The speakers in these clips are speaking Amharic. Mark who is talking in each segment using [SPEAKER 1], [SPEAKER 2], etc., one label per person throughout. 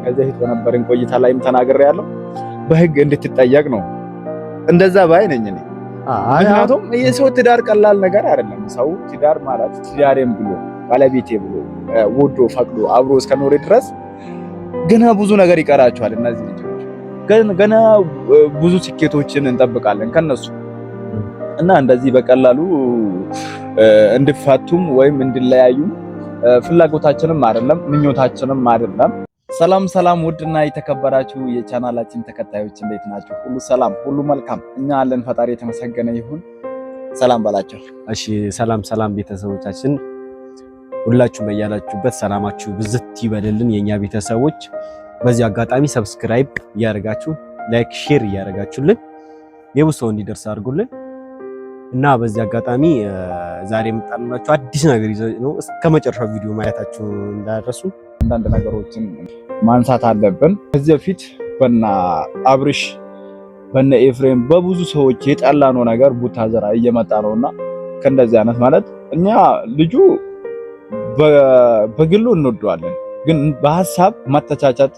[SPEAKER 1] ከዚህ ፊት በነበረን ቆይታ ላይም ተናግሬያለሁ። በህግ እንድትጠየቅ ነው እንደዛ ባይ ነኝ እኔ። ምክንያቱም የሰው ትዳር ቀላል ነገር አይደለም። ሰው ትዳር ማለት ትዳሬም ብሎ ባለቤቴ ብሎ ወዶ ፈቅዶ አብሮ እስከኖረ ድረስ ገና ብዙ ነገር ይቀራቸዋል። እነዚህ ልጆች ገና ብዙ ስኬቶችን እንጠብቃለን ከነሱ እና እንደዚህ በቀላሉ እንድፋቱም ወይም እንድለያዩ ፍላጎታችንም አይደለም ምኞታችንም አይደለም። ሰላም ሰላም፣ ውድና የተከበራችሁ የቻናላችን ተከታዮች እንዴት ናችሁ? ሁሉ ሰላም፣ ሁሉ መልካም። እኛ አለን። ፈጣሪ የተመሰገነ ይሁን። ሰላም ባላችሁ።
[SPEAKER 2] እሺ፣ ሰላም ቤተሰቦቻችን ሁላችሁም በያላችሁበት ሰላማችሁ ብዝት ይበልልን የኛ ቤተሰቦች። በዚህ አጋጣሚ ሰብስክራይብ እያደረጋችሁ ላይክ፣ ሼር እያደረጋችሁልን የብዙ ሰው እንዲደርስ አድርጉልን እና በዚህ አጋጣሚ ዛሬ የምጣላችሁ አዲስ ነገር ነው። እስከ መጨረሻው ቪዲዮ ማየታችሁ እንዳደረሱ
[SPEAKER 1] አንዳንድ ነገሮችን ማንሳት አለብን። ከዚህ በፊት በና አብርሽ በነ ኤፍሬም በብዙ ሰዎች የጠላነው ነገር ቡታዘራ እየመጣ ነውና ከእንደዚህ አይነት ማለት እኛ ልጁ በግሉ እንወደዋለን፣ ግን በሐሳብ ማተቻቻት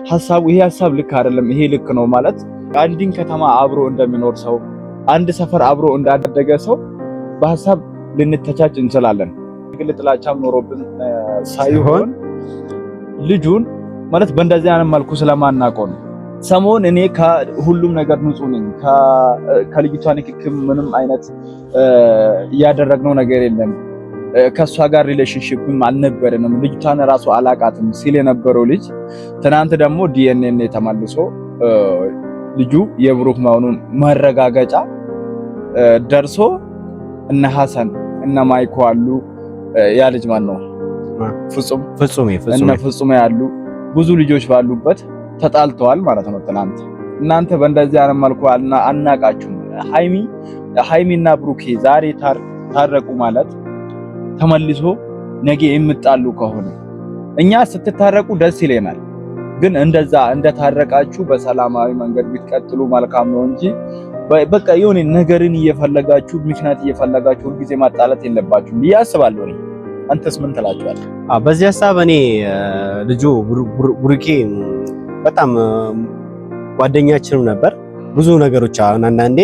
[SPEAKER 1] ሐሳቡ ይሄ ሐሳብ ልክ አይደለም ይሄ ልክ ነው ማለት አንድን ከተማ አብሮ እንደሚኖር ሰው አንድ ሰፈር አብሮ እንዳደገ ሰው በሐሳብ ልንተቻች እንችላለን። ግል ጥላቻም ኖሮብን ሳይሆን ልጁን ማለት በእንደዚህ አይነት መልኩ ስለማናውቀው ነው። ሰሞን እኔ ከሁሉም ነገር ንጹህ ነኝ፣ ከልጅቷ ንክክም ምንም አይነት ያደረግነው ነገር የለም፣ ከሷ ጋር ሪሌሽንሺፕም አልነበረንም፣ ልጅቷን ራሱ አላቃትም ሲል የነበረው ልጅ ትናንት ደግሞ ዲኤንኤ ተመልሶ ልጁ የብሩክ መሆኑን ማረጋገጫ ደርሶ እነ ሐሰን እነ ማይኮ አሉ። ያ ልጅ ማን ነው? ፍጹም ያሉ ብዙ ልጆች ባሉበት ተጣልተዋል ማለት ነው ትናንት። እናንተ በእንደዚህ አይነት መልኩ አናቃችሁም። ሃይሚና ብሩኬ ዛሬ ታረቁ ማለት ተመልሶ ነገ የምጣሉ ከሆነ እኛ ስትታረቁ ደስ ይለናል፣ ግን እንደዛ እንደታረቃችሁ በሰላማዊ መንገድ ብትቀጥሉ መልካም ነው እንጂ በቃ የሆነ ነገርን እየፈለጋችሁ ምክንያት እየፈለጋችሁ ሁልጊዜ ማጣላት የለባችሁም ብዬ አስባለሁ። አንተስ ምን ትላችኋለህ?
[SPEAKER 2] በዚህ ሐሳብ እኔ ልጁ ብሩኬ በጣም ጓደኛችንም ነበር። ብዙ ነገሮች አንዳንዴ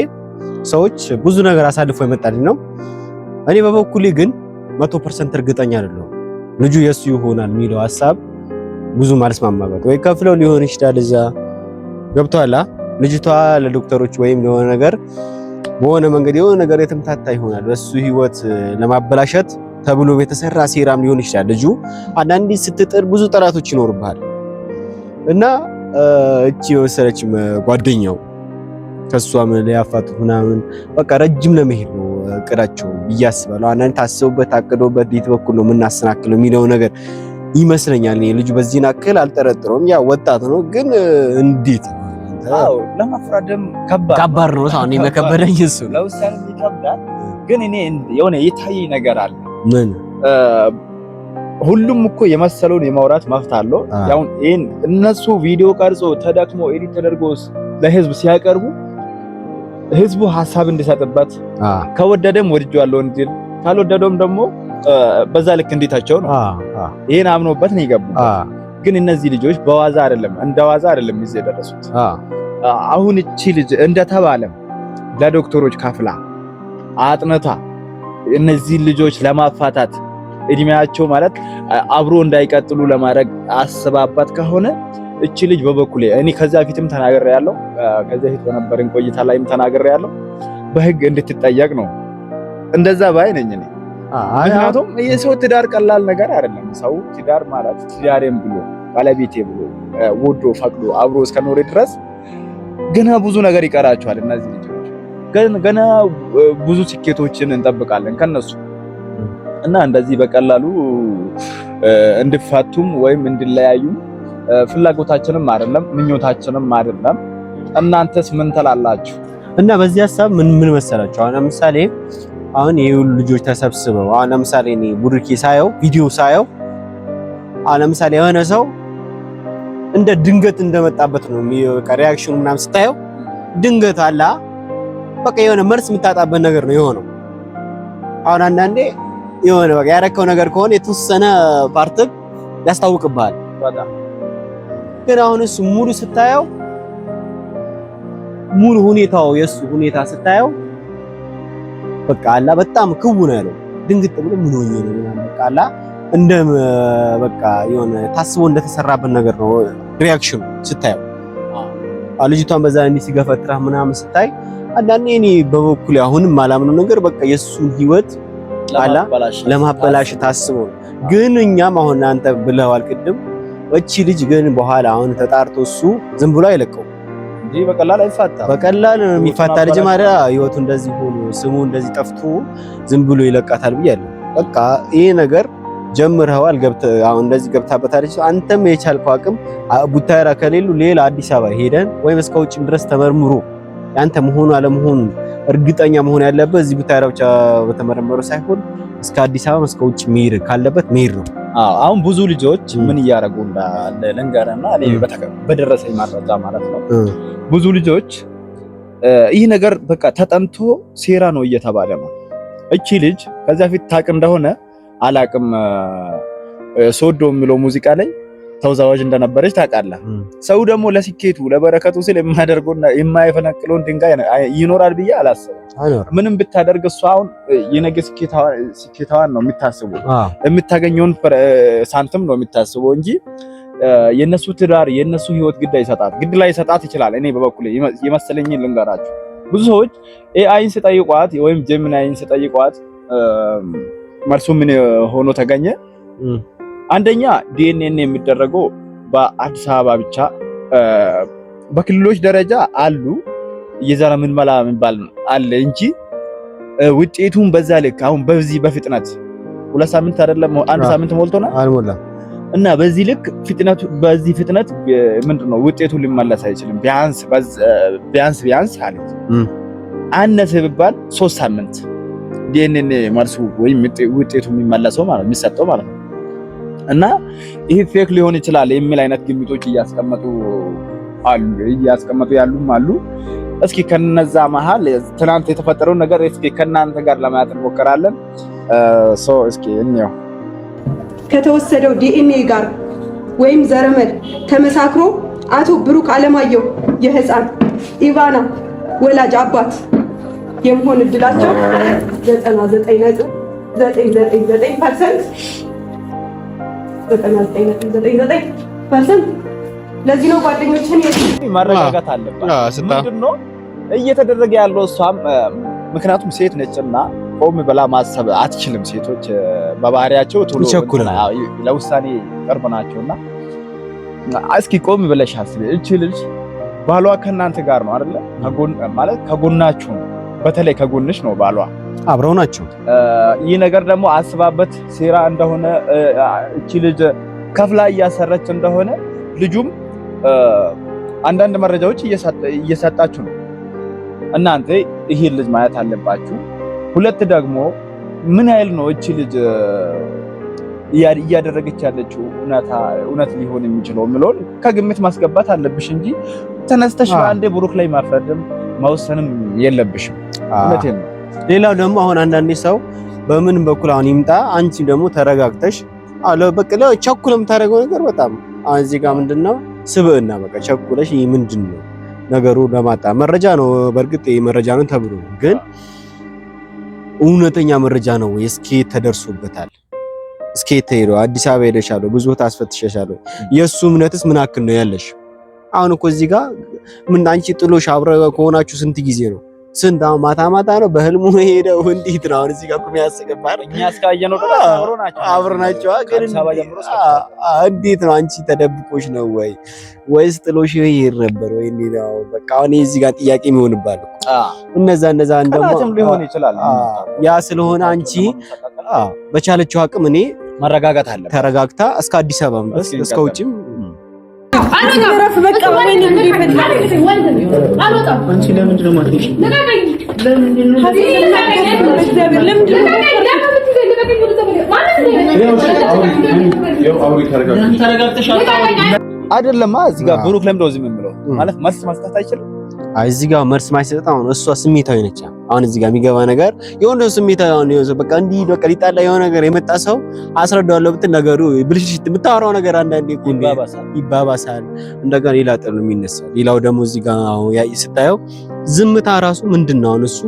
[SPEAKER 2] ሰዎች ብዙ ነገር አሳልፎ የመጣልኝ ነው። እኔ በበኩሌ ግን 100% እርግጠኛ አይደለሁም ልጁ የሱ ይሆናል የሚለው ሐሳብ ብዙ ማልስማማበት ወይ ከፍለው ሊሆን ይችላል። እዛ ገብቷላ ልጅቷ ለዶክተሮች ወይም ለሆነ ነገር በሆነ መንገድ የሆነ ነገር የተምታታ ይሆናል በሱ ህይወት ለማበላሸት ተብሎ የተሰራ ሴራም ሊሆን ይችላል። ልጁ አንዳንዴ ስትጥር ብዙ ጠላቶች ይኖርብሃል እና እቺ የወሰረች ጓደኛው ከሷም ሊያፋቱት ምናምን በቃ ረጅም ለመሄድ ነው እቅዳቸው ብዬ አስባለሁ። አንዳንዴ ታስበውበት አቅዶበት የት በኩል ነው የምናሰናክለው የሚለው ነገር ይመስለኛል። ልጁ በዚህን አክል አልጠረጥረውም። ያ ወጣት ነው፣ ግን እንዴት
[SPEAKER 1] ለማፍራደም
[SPEAKER 2] ከባድ ነው። ታው ነው መከበደኝ እሱ
[SPEAKER 1] ለውሳኔ ይከብዳል። ግን እኔ የሆነ የታየኝ ነገር አለ።
[SPEAKER 2] ምን
[SPEAKER 1] ሁሉም እኮ የመሰለውን የማውራት መብት አለው። ያው እነሱ ቪዲዮ ቀርጾ ተደክሞ ኤዲት ተደርጎ ለህዝብ ሲያቀርቡ ህዝቡ ሐሳብ እንዲሰጥበት ከወደደም ወድጄዋለሁ እንዲል ካልወደደም ደግሞ በዛ ልክ እንዴታቸው ነው ይሄን አምኖበት ነው ይገቡት። ግን እነዚህ ልጆች በዋዛ አይደለም እንደዋዛ አይደለም እዚህ የደረሱት። አሁን እቺ ልጅ እንደተባለም ለዶክተሮች ከፍላ አጥነታ እነዚህ ልጆች ለማፋታት እድሜያቸው ማለት አብሮ እንዳይቀጥሉ ለማድረግ አስባባት ከሆነ እቺ ልጅ በበኩሌ እኔ ከዛ ፊትም ተናግሬያለሁ፣ ከዛ ፊት በነበረን ቆይታ ላይም ተናግሬያለሁ፣ በህግ እንድትጠየቅ ነው እንደዛ ባይ ነኝ እኔ። ምክንያቱም የሰው ትዳር ቀላል ነገር አይደለም። ሰው ትዳር ማለት ትዳሬም ብሎ ባለቤቴ ብሎ ወዶ ፈቅዶ አብሮ እስከኖረ ድረስ ገና ብዙ ነገር ይቀራቸዋል። እነዚህ ልጆች ገና ብዙ ስኬቶችን እንጠብቃለን ከነሱ እና እንደዚህ በቀላሉ እንድፋቱም ወይም እንድለያዩ ፍላጎታችንም አይደለም ምኞታችንም አይደለም። እናንተስ ምን ትላላችሁ?
[SPEAKER 2] እና በዚህ ሐሳብ ምን መሰላችሁ? አሁን ለምሳሌ አሁን የሁሉ ልጆች ተሰብስበው አሁን ለምሳሌ እኔ ቡርኪ ሳየው ቪዲዮ ሳየው አሁን ለምሳሌ የሆነ ሰው እንደ ድንገት እንደመጣበት ነው ሪአክሽኑ ምናምን ስታየው ድንገት አላ በቃ የሆነ መልስ የምታጣበት ነገር ነው የሆነው። አሁን አንዳንዴ የሆነ በቃ ያረከው ነገር ከሆነ የተወሰነ ፓርት ያስታውቅብሃል ግን አሁን እሱ ሙሉ ስታየው ሙሉ ሁኔታው የሱ ሁኔታ ስታየው በቃ አላ በጣም ክው ነው ያለው። ድንግጥ ብሎ ምን ሆኜ ነው በቃ አላ እንደ በቃ የሆነ ታስቦ እንደተሰራበት ነገር ነው ሪአክሽኑ ስታየው። ልጅቷን በዛ እንዲህ ሲገፈትራ ምናምን ስታይ አንዳንዴ እኔ በበኩሌ አሁንም ማላምነው ነገር በቃ የሱን ህይወት አላ ለማበላሸት ታስቦ ግን እኛም አሁን አንተ ብለዋል ቅድም እቺ ልጅ ግን በኋላ አሁን ተጣርቶ እሱ ዝም ብሎ አይለቀው
[SPEAKER 1] እንጂ በቀላል አይፋታ።
[SPEAKER 2] በቀላል የሚፋታ ልጅ ማለት ህይወቱ እንደዚህ ሆኖ ስሙ እንደዚህ ጠፍቶ ዝም ብሎ ይለቃታል ብያለሁ። በቃ ይሄ ነገር ጀምረዋል አሁን እንደዚህ ገብታበታለች። አንተም የቻልከው አቅም ቡታየራ ከሌሉ ሌላ አዲስ አበባ ሄደን ወይም እስከ ውጭም ድረስ ተመርምሮ ያንተ መሆኑ አለመሆኑ እርግጠኛ መሆን ያለበት እዚህ ቡታየራ ብቻ በተመረመረው ሳይሆን እስከ አዲስ አበባ እስከ ውጭ መሄድ ካለበት መሄድ ነው።
[SPEAKER 1] አሁን ብዙ ልጆች ምን እያደረጉ እንዳለ ልንገርና እኔ በደረሰኝ መረጃ ማለት ነው። ብዙ ልጆች ይህ ነገር በቃ ተጠንቶ ሴራ ነው እየተባለ ነው። እቺ ልጅ ከዚያ ፊት ታውቅ እንደሆነ አላቅም ሶዶ የሚለው ሙዚቃ ላይ ተወዛዋዥ እንደነበረች ታውቃለህ። ሰው ደግሞ ለስኬቱ ለበረከቱ ሲል የማያደርገውና የማይፈነቅለውን ድንጋይ ይኖራል ብዬ አላስብም። ምንም ብታደርግ እሷ አሁን የነገ ስኬታዋን ነው የምታስበው፣ የምታገኘውን ሳንቲም ነው የምታስበው እንጂ የነሱ ትዳር የነሱ ህይወት ግድ ላይ ሰጣት ይችላል። እኔ በበኩሌ የመሰለኝን ልንገራችሁ። ብዙ ሰዎች ኤአይን ሲጠይቋት ወይም ጀሚናይን ሲጠይቋት መልሱ ምን ሆኖ ተገኘ? አንደኛ ዲኤንኤ የሚደረገው በአዲስ አበባ ብቻ በክልሎች ደረጃ አሉ የዘር ምርመራ የሚባል አለ እንጂ ውጤቱን በዛ ልክ አሁን በፍጥነት 2 ሳምንት አይደለም 1 ሳምንት ሞልቶና
[SPEAKER 2] አልሞላም
[SPEAKER 1] እና በዚህ ልክ ፍጥነት ምንድነው ውጤቱ ሊመለስ አይችልም። ቢያንስ ማለት አነሰ ቢባል 3 ሳምንት ዲኤንኤ መልሱ ወይም ውጤቱ የሚመለሰው ማለት የሚሰጠው ማለት ነው። እና ይሄ ፌክ ሊሆን ይችላል የሚል አይነት ግምቶች እያስቀመጡ ያሉም አሉ። እስኪ ከነዛ መሃል ትናንት የተፈጠረው ነገር እስኪ ከናንተ ጋር ለማየት እንሞክራለን። እስኪ እንየው።
[SPEAKER 3] ከተወሰደው ዲኤንኤ ጋር ወይም ዘረመል ተመሳክሮ አቶ ብሩክ አለማየሁ የህፃን ኢቫና ወላጅ አባት የመሆን እድላቸው 99.99% ለዚህ ነው ጓደኞችን
[SPEAKER 1] ማረጋጋት አለባት። ምንድነው እየተደረገ ያለው? እሷም ምክንያቱም ሴት ነችና ቆም ብላ ማሰብ አትችልም። ሴቶች በባህሪያቸው ቶሎ ለውሳኔ ቅርብ ናቸውና እስኪ ቆም ብለሽ አስቢ። እቺ ልጅ ባሏ ከእናንተ ጋር ነው አይደለ? ማለት ከጎናችሁ ነው። በተለይ ከጎንሽ ነው ባሏ፣
[SPEAKER 2] አብረው ናቸው።
[SPEAKER 1] ይህ ነገር ደግሞ አስባበት ሴራ እንደሆነ እቺ ልጅ ከፍላ እያሰረች እንደሆነ ልጁም አንዳንድ መረጃዎች እየሰጣችሁ ነው። እናንተ ይሄን ልጅ ማየት አለባችሁ። ሁለት ደግሞ ምን ያህል ነው እቺ ልጅ እያደረገች ያለችው እውነት ሊሆን የሚችለው ምሎን ከግምት ማስገባት አለብሽ እንጂ ተነስተሽ በአንዴ ብሩክ ላይ ማፍረድም መወሰንም የለብሽም። እውነቴን ነው።
[SPEAKER 2] ሌላው ደግሞ አሁን አንዳንዴ ሰው በምን በኩል አሁን ይምጣ፣ አንቺ ደግሞ ተረጋግተሽ በቃ ቸኩል የምታደርገው ነገር በጣም እዚህ ጋር ምንድነው ስብዕና በቃ ቸኩለሽ ይሄ ምንድነው ነገሩ ለማጣ መረጃ ነው። በእርግጥ ይሄ መረጃ ነው ተብሎ ግን እውነተኛ መረጃ ነው ወይ? እስኪ ተደርሶበታል? እስኪ ተሄዶ አዲስ አበባ ሄደሻል? ብዙ ታስፈትሸሻል? የሱ እምነትስ ምን አክል ነው ያለሽ? አሁን እኮ እዚህ ጋር ምን አንቺ ጥሎሽ አብረው ከሆናችሁ ስንት ጊዜ ነው? ስንት ማታ ነው በህልሙ ሄደው እንዴት ነው? አሁን እዚህ ጋር ቁም ያስቀባል።
[SPEAKER 1] እኛ እስካየነው
[SPEAKER 2] አብረው ናቸው። ግን እንዴት ነው? አንቺ ተደብቆሽ ነው ወይስ ጥሎሽ ይሄድ ነበር ወይ? እንዴት ነው? በቃ አሁን እዚህ ጋር ጥያቄ የሚሆንባል እነዛ እንደሞ
[SPEAKER 1] ሊሆን ይችላል።
[SPEAKER 2] ያ ስለሆነ አንቺ በቻለችው አቅም እኔ
[SPEAKER 1] መረጋጋት አለ።
[SPEAKER 2] ተረጋግታ እስከ አዲስ አበባ ድረስ እስከ ውጭም
[SPEAKER 3] አረፍ በቃ ወይ ነው
[SPEAKER 4] አንቺ ለምንድን ነው ማትሽ?
[SPEAKER 1] አይደለም እዚህ ጋር ብሩክ ለምንድነው ዝም የሚለው? ማለት መስጠት አይችልም።
[SPEAKER 2] እዚህ ጋር መልስ ማይሰጥ አሁን እሷ ስሜታዊ ነች። አሁን እዚህ ጋር የሚገባ ነገር የሆነ ስሜታዊ አሁን በቃ እንዲህ በቃ ሊጣላ የሆነ ነገር የመጣ ሰው አስረዳዋለሁ ብትል ነገሩ ብልሽት የምታወራው ነገር አንዳንዴ ይባባሳል። እንደገና ሌላ ጥል ነው የሚነሳው። ሌላው ደግሞ እዚህ ጋር አሁን ስታየው ዝምታ ራሱ ምንድነው አሁን እሱ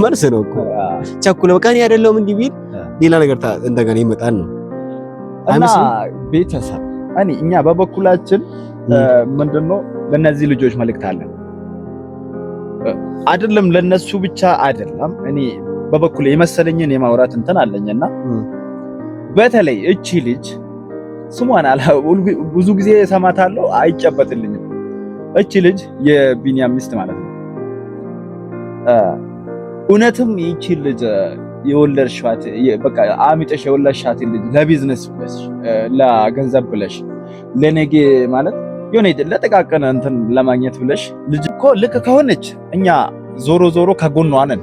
[SPEAKER 2] መልስ ነው እኮ ቸኩለ በቃ እኔ አይደለሁም እንዲህ ቢል ሌላ ነገር እንደገና ይመጣል ነው
[SPEAKER 1] እና ቤተሰብ እኛ በበኩላችን ምንድነው ለነዚህ ልጆች መልእክት አለን። አይደለም ለነሱ ብቻ አይደለም እኔ በበኩሌ የመሰለኝን የማውራት እንትን አለኝና በተለይ እቺ ልጅ ስሟን ብዙ ጊዜ ሰማታለሁ አይጨበጥልኝም። እቺ ልጅ የቢኒያም ሚስት ማለት ነው። እውነትም ይቺ ልጅ የወለድሻት በቃ አሚጠሽ የወለድሻት ልጅ ለቢዝነስ ብለሽ ለገንዘብ ብለሽ ለነገ ማለት የሆነ ለተቃቀነ እንትን ለማግኘት ብለሽ ልጅ እኮ ልክ ከሆነች እኛ ዞሮ ዞሮ ከጎኗ ነን።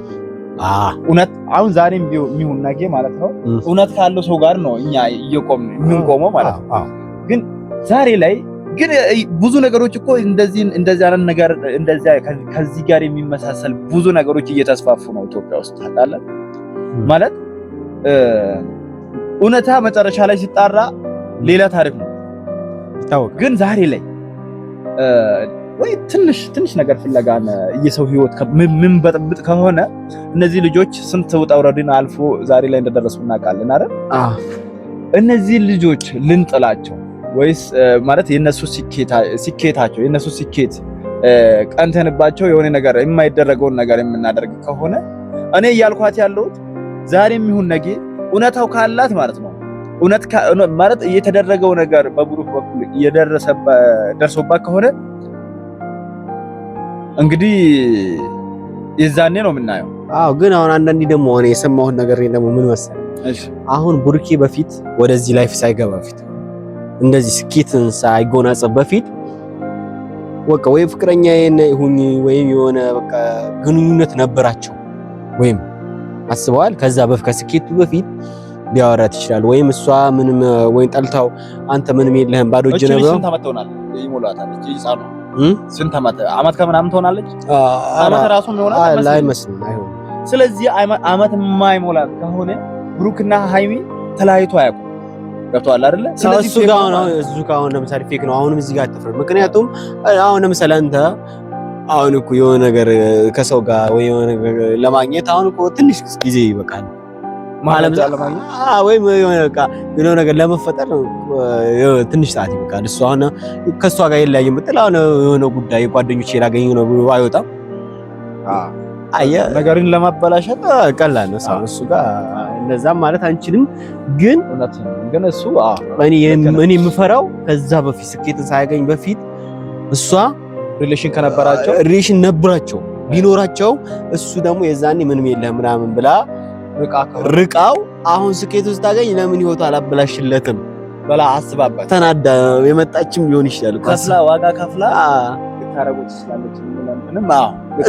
[SPEAKER 1] እውነት አሁን ዛሬም የሚሆን ነገ ማለት ነው እውነት ካለው ሰው ጋር ነው እኛ የምንቆመው ማለት ነው። ግን ዛሬ ላይ ግን ብዙ ነገሮች እኮ እንደዚህ አይነት ነገር እንደዚህ ከዚህ ጋር የሚመሳሰል ብዙ ነገሮች እየተስፋፉ ነው ኢትዮጵያ ውስጥ ታውቃለህ። ማለት እውነታ መጨረሻ ላይ ሲጣራ ሌላ ታሪክ ነው ይታወቅ። ግን ዛሬ ላይ ወይ ትንሽ ነገር ፍለጋን የሰው ህይወት ምን በጥብጥ ከሆነ እነዚህ ልጆች ስንት ውጣ ውረድን አልፎ ዛሬ ላይ እንደደረሱ እናውቃለን አይደል? እነዚህ ልጆች ልንጥላቸው ወይስ ማለት የነሱ ስኬታቸው የነሱ ስኬት ቀንተንባቸው የሆነ ነገር የማይደረገውን ነገር የምናደርግ ከሆነ እኔ እያልኳት ያለሁት ዛሬም ይሁን ነገ እውነታው ካላት ማለት ነው እውነት ማለት እየተደረገው ነገር በብሩክ በኩል ደርሶባት ከሆነ እንግዲህ የዛኔ ነው የምናየው።
[SPEAKER 2] ግን አሁን አንዳንዴ ደግሞ እኔ የሰማሁት ነገር ደግሞ ምን መሰለህ፣ አሁን ብሩኬ በፊት ወደዚህ ላይፍ ሳይገባ በፊት እንደዚህ ስኬትን ሳይጎናጸፍ በፊት በቃ ወይ ፍቅረኛ ይሁን ወይም የሆነ በቃ ግንኙነት ነበራቸው ወይም አስበዋል። ከዛ ከስኬቱ በፊት ሊያወራት ይችላል። ወይም እሷ ምንም ወይን ጠልታው አንተ ምንም የለህም ባዶ እጅ ነው።
[SPEAKER 1] ስንት ዓመት ትሆናለች? ይሞላታለች ይጻኑ ስንት ዓመት ከምናምን ትሆናለች? ዓመት ራሱ ይሆናል
[SPEAKER 2] አይመስልም፣ አይሆንም።
[SPEAKER 1] ስለዚህ ዓመት የማይሞላት ከሆነ ብሩክና ሃይሚ ተለያይቶ አያውቁም። ገብቷል አይደለ? ስለዚህ
[SPEAKER 2] እሱ ጋር አሁን ለምሳሌ ፌክ ነው። አሁንም እዚህ ጋር አትፍረድ። ምክንያቱም አሁን ለምሳሌ አንተ አሁን እኮ የሆነ ነገር ከሰው ጋር ወይ የሆነ ነገር ለማግኘት አሁን እኮ ትንሽ ጊዜ ይበቃል ማለት ለማግኘት ወይም የሆነ ነገር ለመፈጠር ትንሽ ሰዓት ይበቃል። እሱ አሁን ከሷ ጋር የለያየም ብትል አሁን የሆነ ጉዳይ ጓደኞቼ ላገኙ ነው አይወጣም።
[SPEAKER 1] ነገርን ለማበላሸት
[SPEAKER 2] ቀላል ነው። እሱ ጋር እንደዛም ማለት አንችልም። ግን
[SPEAKER 1] እሱ
[SPEAKER 2] እኔ የምፈራው ከዛ በፊት ስኬትን ሳያገኝ በፊት እሷ ሪሌሽን ነበራቸው ቢኖራቸው እሱ ደግሞ የዛኔ ምንም የለህም ምናምን ብላ ርቃው አሁን ስኬት ውስጥ ታገኝ ለምን ህይወቱ አላበላሽለትም
[SPEAKER 1] በላ አስባባት
[SPEAKER 2] ተናዳ የመጣችም ሊሆን ይችላል።
[SPEAKER 1] ዋጋ ከፍላ ታረጋግጥ ስላለች ምንም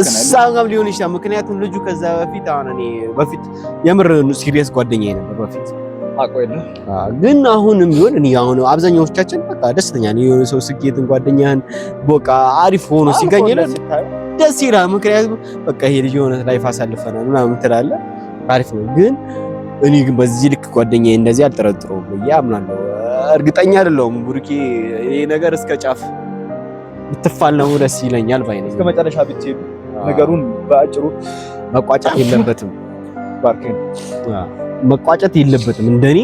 [SPEAKER 2] እሳም ሊሆን ይችላል። ምክንያቱም ልጁ ከዛ በፊት አሁን እኔ በፊት የምር ሲሪየስ ጓደኛዬ ነበር በፊት
[SPEAKER 1] አቆይለ።
[SPEAKER 2] ግን አሁንም ቢሆን እኔ አሁን አብዛኛዎቻችን በቃ ደስተኛ ነን። የሆነ ሰው ስኬትን ጓደኛህን በቃ አሪፍ ሆኖ ሲገኝልን ደስ ይላል። ምክንያቱም በቃ ይሄ ልጅ የሆነ ላይፍ አሳልፈናል ምናምን ትላለህ፣ አሪፍ ነው። ግን እኔ ግን በዚህ ልክ ጓደኛዬ እንደዚህ አልጠረጥረውም ብዬ አምናለሁ። እርግጠኛ አይደለሁም ብሩኬ ይሄ ነገር እስከ ጫፍ ብትፋለሙ ደስ ይለኛል ባይ ነኝ።
[SPEAKER 1] እስከ መጨረሻ ብትሄዱ ነገሩን በአጭሩ
[SPEAKER 2] መቋጨት የለበትም። ባርኬን መቋጨት የለበትም። እንደኔ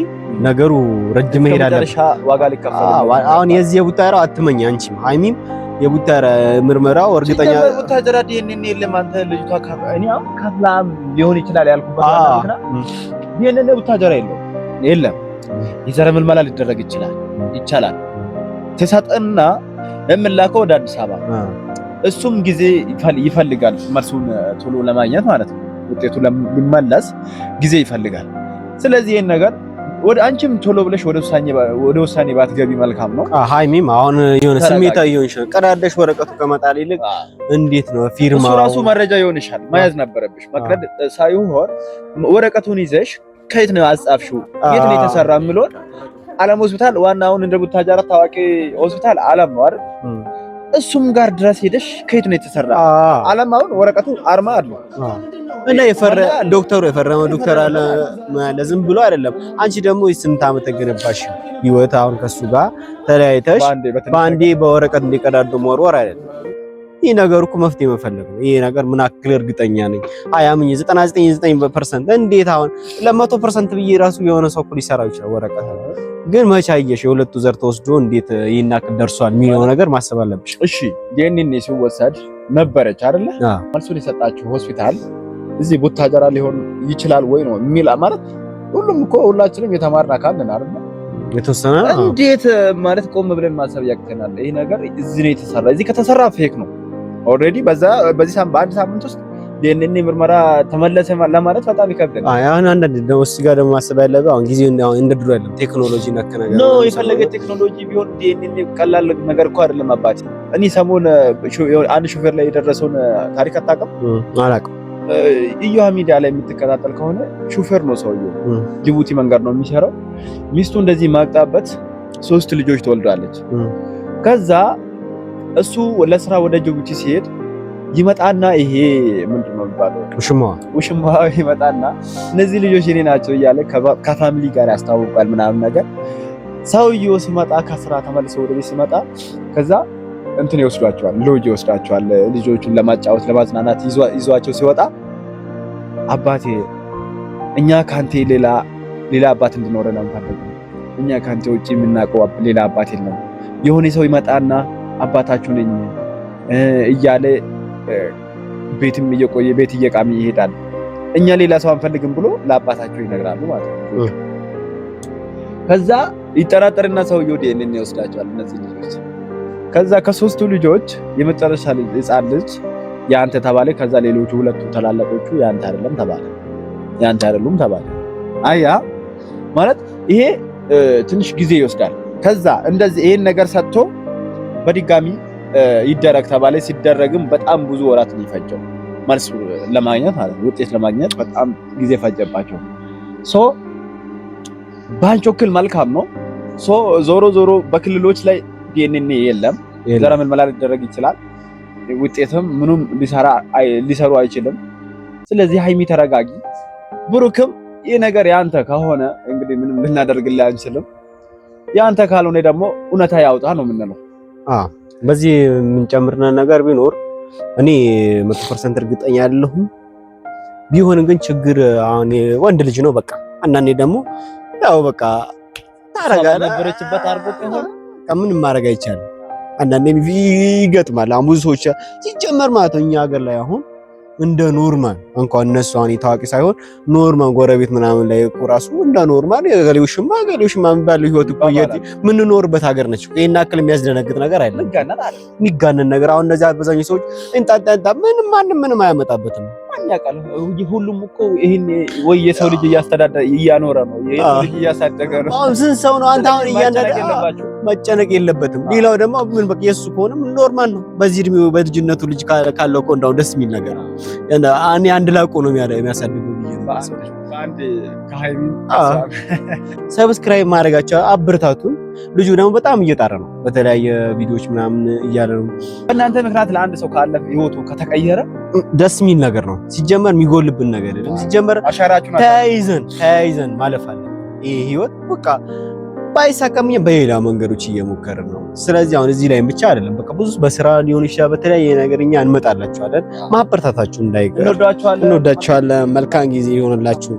[SPEAKER 2] ነገሩ ረጅም መሄድ አለ።
[SPEAKER 1] መጨረሻ ዋጋ ሊከፈል
[SPEAKER 2] አሁን የዚህ የቡታራው አትመኝ አንቺም ሃይሚም የቡታራ ምርመራው እርግጠኛ
[SPEAKER 1] ቡታራ ዲኤንኤ የለም። አንተ ልጅቷ እኔ አሁን ከፍላም ሊሆን ይችላል ያልኩበት ምክንያት ዲኤንኤ ቡታራ የለም። የዘር ምልመላ ሊደረግ ይቻላል ተሰጠና ለምላከው ወደ አዲስ አበባ እሱም ጊዜ ይፈልጋል መልሱን ቶሎ ለማግኘት ማለት ነው። ውጤቱ ሊመለስ ጊዜ ይፈልጋል። ስለዚህ ይሄን ነገር ወደ አንቺም ቶሎ ብለሽ ወደ ውሳኔ ባትገቢ መልካም ነው።
[SPEAKER 2] ሃይሚም አሁን የሆነ ስሜታዊ ይሆንሽ ቀዳደሽ ወረቀቱ ከመጣል ይልቅ እንዴት ነው ፊርማው
[SPEAKER 1] እሱ ራሱ መረጃ ይሆንሻል መያዝ ነበረብሽ። መቅደድ ሳይሆን ወረቀቱን ይዘሽ ከየት ነው አጻፍሽው የት ነው የተሰራ የሚለው ዓለም ሆስፒታል ዋናውን እንደ ቡታጃራ ታዋቂ ሆስፒታል ዓለም ነው አይደል? እሱም ጋር ድረስ ሄደሽ ከየት ነው የተሰራ? አለም አሁን ወረቀቱ አርማ አለው
[SPEAKER 2] እና ዶክተሩ የፈረመው ዶክተር አለ ለዝም ብሎ አይደለም። አንቺ ደግሞ የስንት ዓመት ተገነባሽ ህይወት አሁን ከሱ ጋር ተለያይተሽ ባንዴ በወረቀት እንዲቀዳዱ መወርወር አይደለም። ይሄ ነገር እኮ መፍትሄ መፈለግ ነው። ይሄ ነገር ምን አክል እርግጠኛ ነኝ አያምኝ 99% እንዴት አሁን ለ100% ብዬ ራሱ የሆነ ሰው እኮ ሊሰራው ይችላል ወረቀት ግን መቻየሽ የሁለቱ ዘር ተወስዶ እንዴት ይሄን አክል ደርሷል የሚለው ነገር ማሰብ አለብሽ።
[SPEAKER 1] እሺ ዲኤንኤ ሲወሰድ ነበረች አይደለ? መልሱን የሰጣችሁ ሆስፒታል እዚህ ቡታጀራ ሊሆን ይችላል ወይ ነው የሚል ማለት ሁሉም እኮ ሁላችንም የተማርን አካል ነን አይደል?
[SPEAKER 2] የተወሰነ
[SPEAKER 1] እንዴት ማለት ቆም ብለን ማሰብ ያቅተናል። ይሄ ነገር እዚህ ነው የተሰራ። እዚህ ከተሰራ ፌክ ነው ኦልሬዲ። በዚህ በአንድ ሳምንት ውስጥ ዲኤንኤ ምርመራ ተመለሰ ለማለት በጣም ይከብዳል።
[SPEAKER 2] አሁን አንዳንድ ደግሞ እዚህ ጋር ደግሞ ማሰብ ያለበት አሁን ጊዜው እንደ ድሮ አይደለም። ቴክኖሎጂ ነክ ነገር
[SPEAKER 1] ነው። የፈለገ ቴክኖሎጂ ቢሆን ዲኤንኤ ቀላል ነገር እኮ አይደለም አባቴ። እኔ ሰሞን አንድ ሹፌር ላይ የደረሰውን ታሪክ አታውቅም?
[SPEAKER 2] አላውቅም።
[SPEAKER 1] ኢዮሃ ሚዲያ ላይ የምትከታተል ከሆነ ሹፌር ነው ሰውየው። ጅቡቲ መንገድ ነው የሚሰራው። ሚስቱ እንደዚህ ማቅጣበት 3 ልጆች ትወልዳለች። ከዛ እሱ ለስራ ወደ ጅቡቲ ሲሄድ ይመጣና ይሄ ምንድነው የሚባለው ውሽማዋ ይመጣና እነዚህ ልጆች የኔ ናቸው እያለ ከፋሚሊ ጋር ያስተዋውቃል ምናምን ነገር። ሰውየው ሲመጣ ከስራ ተመልሶ ወደ ቤት ሲመጣ ከዛ እንትን ይወስዷቸዋል፣ ሎጅ ይወስዳቸዋል። ልጆቹን ለማጫወት ለማዝናናት ይዟቸው ሲወጣ አባቴ እኛ ካንተ ሌላ አባት እንድኖረን አንፈልግም። እኛ ካንተ ውጪ የምናውቀው ሌላ አባት የለም። የሆነ ሰው ይመጣና አባታችሁ ነኝ እያለ ቤትም እየቆየ ቤት እየቃሚ ይሄዳል። እኛ ሌላ ሰው አንፈልግም ብሎ ለአባታቸው ይነግራሉ ማለት ነው። ከዛ ይጠራጠርና ሰውየው ዲኤንኤ ይወስዳቸዋል እነዚህ ልጆች። ከዛ ከ3ቱ ልጆች የመጨረሻ ህፃን ልጅ ያንተ ተባለ። ከዛ ሌሎቹ 2ቱ ተላለቆቹ ያንተ አይደለም ተባለ። አያ ማለት ይሄ ትንሽ ጊዜ ይወስዳል። ከዛ እንደዚህ ይሄን ነገር ሰጥቶ በድጋሚ ይደረግ ተባለ። ሲደረግም በጣም ብዙ ወራት ሊፈጀው መልስ ለማግኘት ማለት ውጤት ለማግኘት በጣም ጊዜ ፈጀባቸው። ባንቾክል መልካም ነው። ዞሮ በክልሎች ላይ ዲኤንኤ የለም። ዘረመል መላ ሊደረግ ይችላል። ውጤትም ምንም ሊሰሩ አይችልም። ስለዚህ ሃይሚ ተረጋጊ። ብሩክም ይህ ነገር ያንተ ከሆነ እንግዲህ ምንም ልናደርግልህ አንችልም። ያንተ ካልሆነ ደግሞ እውነታ ያውጣ ነው የምንለው።
[SPEAKER 2] በዚህ የምንጨምርና ነገር ቢኖር እኔ 100% እርግጠኛ አይደለሁም። ቢሆንም ግን ችግር አሁን ወንድ ልጅ ነው በቃ። አንዳንዴ ደግሞ ያው በቃ ታረጋለህ ነበረችበት አርጎ ከሆነ ምንም ማድረግ አይቻልም። አንዳንዴ ይገጥማል። አሁን ብዙ ሰዎች ሲጀመር ማለት ነው እኛ ሀገር ላይ አሁን እንደ ኖርማል እንኳን እነሱ አሁን ታዋቂ ሳይሆን ኖርማል ጎረቤት ምናምን ላይ እኮ ራሱ እንደ ኖርማል የገሌው ሽማ የሚባለው ህይወት እኮ ምን ኖርበት ሀገር ነች። ይሄን አክል የሚያስደነግጥ ነገር አይደለም። የሚጋነን ነገር አሁን እነዚህ አብዛኛው ሰዎች እንጣጣ ምንም አያመጣበትም። ያቃል ሁሉም እኮ ይሄን ወይ የሰው ልጅ እያስተዳደረ እያኖረ ነው፣ የሰው ልጅ እያሳደገ ነው። አሁን ስንት ሰው ነው አንተ አሁን መጨነቅ የለበትም። ሌላው ደግሞ ምን በቃ የሱ ከሆነ ኖርማል ነው። በዚህ እድሜው በልጅነቱ ልጅ ካለው እኮ እንዳው ደስ የሚል ነገር እኔ አንድ ላቆ ነው የሚያሳድገው ብዬ ነው። አንድ ከሃይሚ ሰብስክራይብ ማድረጋቸው አብርታቱን። ልጁ ደግሞ በጣም እየጣረ ነው፣ በተለያየ ቪዲዮዎች ምናምን እያለ ነው። እናንተ ምክንያት ለአንድ ሰው ካለ ህይወቱ ከተቀየረ ደስ የሚል ነገር ነው። ሲጀመር የሚጎልብን ነገር አይደለም። ሲጀመር አሻራችሁን ተያይዘን ማለፍ አለ። ይሄ ህይወት በቃ ባይሳካም በሌላ መንገዶች እየሞከርን ነው። ስለዚህ አሁን እዚህ ላይ ብቻ አይደለም በቃ ብዙ በስራ ሊሆን ይችላል፣ በተለያየ ነገር እኛ እንመጣላችኋለን። ማበረታታችሁ እንዳይቀር እንወዳችኋለን። መልካም ጊዜ ይሆንላችሁ።